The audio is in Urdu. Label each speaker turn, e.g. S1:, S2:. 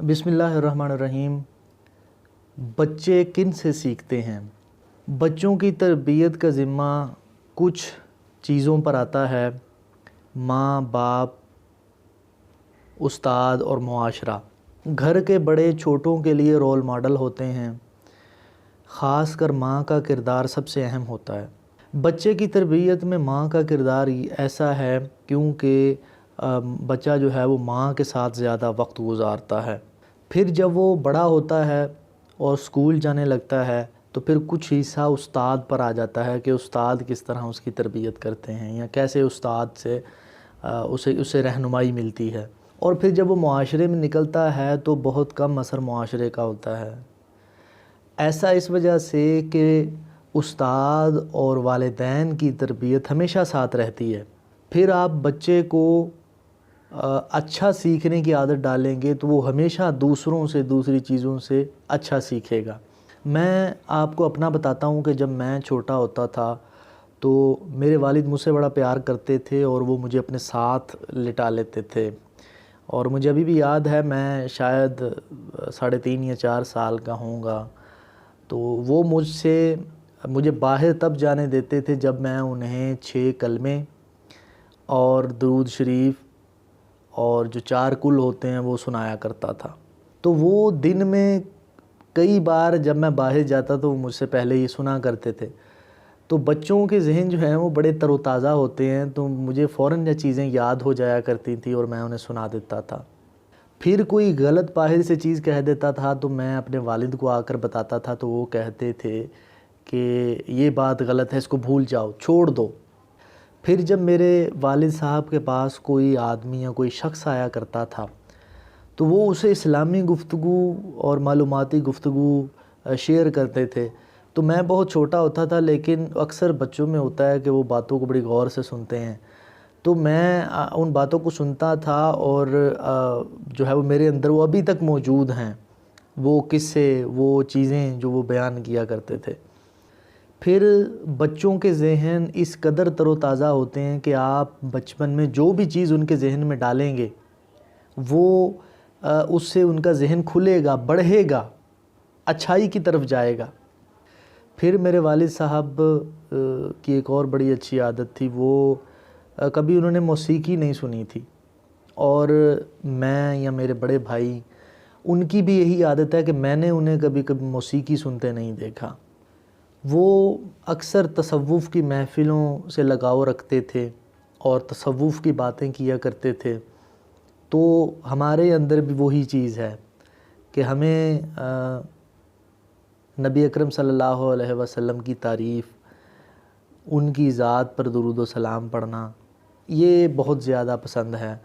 S1: بسم اللہ الرحمن الرحیم۔ بچے کن سے سیکھتے ہیں؟ بچوں کی تربیت کا ذمہ کچھ چیزوں پر آتا ہے: ماں باپ، استاد اور معاشرہ۔ گھر کے بڑے چھوٹوں کے لیے رول ماڈل ہوتے ہیں، خاص کر ماں کا کردار سب سے اہم ہوتا ہے۔ بچے کی تربیت میں ماں کا کردار ایسا ہے کیونکہ بچہ جو ہے وہ ماں کے ساتھ زیادہ وقت گزارتا ہے۔ پھر جب وہ بڑا ہوتا ہے اور اسکول جانے لگتا ہے تو پھر کچھ حصہ استاد پر آ جاتا ہے کہ استاد کس طرح اس کی تربیت کرتے ہیں یا کیسے استاد سے اسے رہنمائی ملتی ہے۔ اور پھر جب وہ معاشرے میں نکلتا ہے تو بہت کم اثر معاشرے کا ہوتا ہے۔ ایسا اس وجہ سے کہ استاد اور والدین کی تربیت ہمیشہ ساتھ رہتی ہے۔ پھر آپ بچے کو اچھا سیکھنے کی عادت ڈالیں گے تو وہ ہمیشہ دوسروں سے، دوسری چیزوں سے اچھا سیکھے گا۔ میں آپ کو اپنا بتاتا ہوں کہ جب میں چھوٹا ہوتا تھا تو میرے والد مجھ سے بڑا پیار کرتے تھے اور وہ مجھے اپنے ساتھ لٹا لیتے تھے، اور مجھے ابھی بھی یاد ہے، میں شاید 3.5 یا 4 سال کا ہوں گا، تو وہ مجھے باہر تب جانے دیتے تھے جب میں انہیں 6 کلمے اور درود شریف اور جو 4 کل ہوتے ہیں وہ سنایا کرتا تھا۔ تو وہ دن میں کئی بار جب میں باہر جاتا تو وہ مجھ سے پہلے ہی سنا کرتے تھے۔ تو بچوں کے ذہن جو ہیں وہ بڑے تر و تازہ ہوتے ہیں، تو مجھے فوراً یہ چیزیں یاد ہو جایا کرتی تھیں اور میں انہیں سنا دیتا تھا۔ پھر کوئی غلط باہر سے چیز کہہ دیتا تھا تو میں اپنے والد کو آ کر بتاتا تھا تو وہ کہتے تھے کہ یہ بات غلط ہے، اس کو بھول جاؤ، چھوڑ دو۔ پھر جب میرے والد صاحب کے پاس کوئی آدمی یا کوئی شخص آیا کرتا تھا تو وہ اسے اسلامی گفتگو اور معلوماتی گفتگو شیئر کرتے تھے، تو میں بہت چھوٹا ہوتا تھا، لیکن اکثر بچوں میں ہوتا ہے کہ وہ باتوں کو بڑی غور سے سنتے ہیں، تو میں ان باتوں کو سنتا تھا اور جو ہے وہ میرے اندر وہ ابھی تک موجود ہیں، وہ قصے، وہ چیزیں جو وہ بیان کیا کرتے تھے۔ پھر بچوں کے ذہن اس قدر تر و تازہ ہوتے ہیں کہ آپ بچپن میں جو بھی چیز ان کے ذہن میں ڈالیں گے وہ اس سے ان کا ذہن کھلے گا، بڑھے گا، اچھائی کی طرف جائے گا۔ پھر میرے والد صاحب کی ایک اور بڑی اچھی عادت تھی، وہ کبھی انہوں نے موسیقی نہیں سنی تھی، اور میں یا میرے بڑے بھائی، ان کی بھی یہی عادت ہے کہ میں نے انہیں کبھی موسیقی سنتے نہیں دیکھا۔ وہ اکثر تصوف کی محفلوں سے لگاؤ رکھتے تھے اور تصوف کی باتیں کیا کرتے تھے، تو ہمارے اندر بھی وہی چیز ہے کہ ہمیں نبی اکرم صلی اللہ علیہ وسلم کی تعریف، ان کی ذات پر درود و سلام پڑھنا، یہ بہت زیادہ پسند ہے۔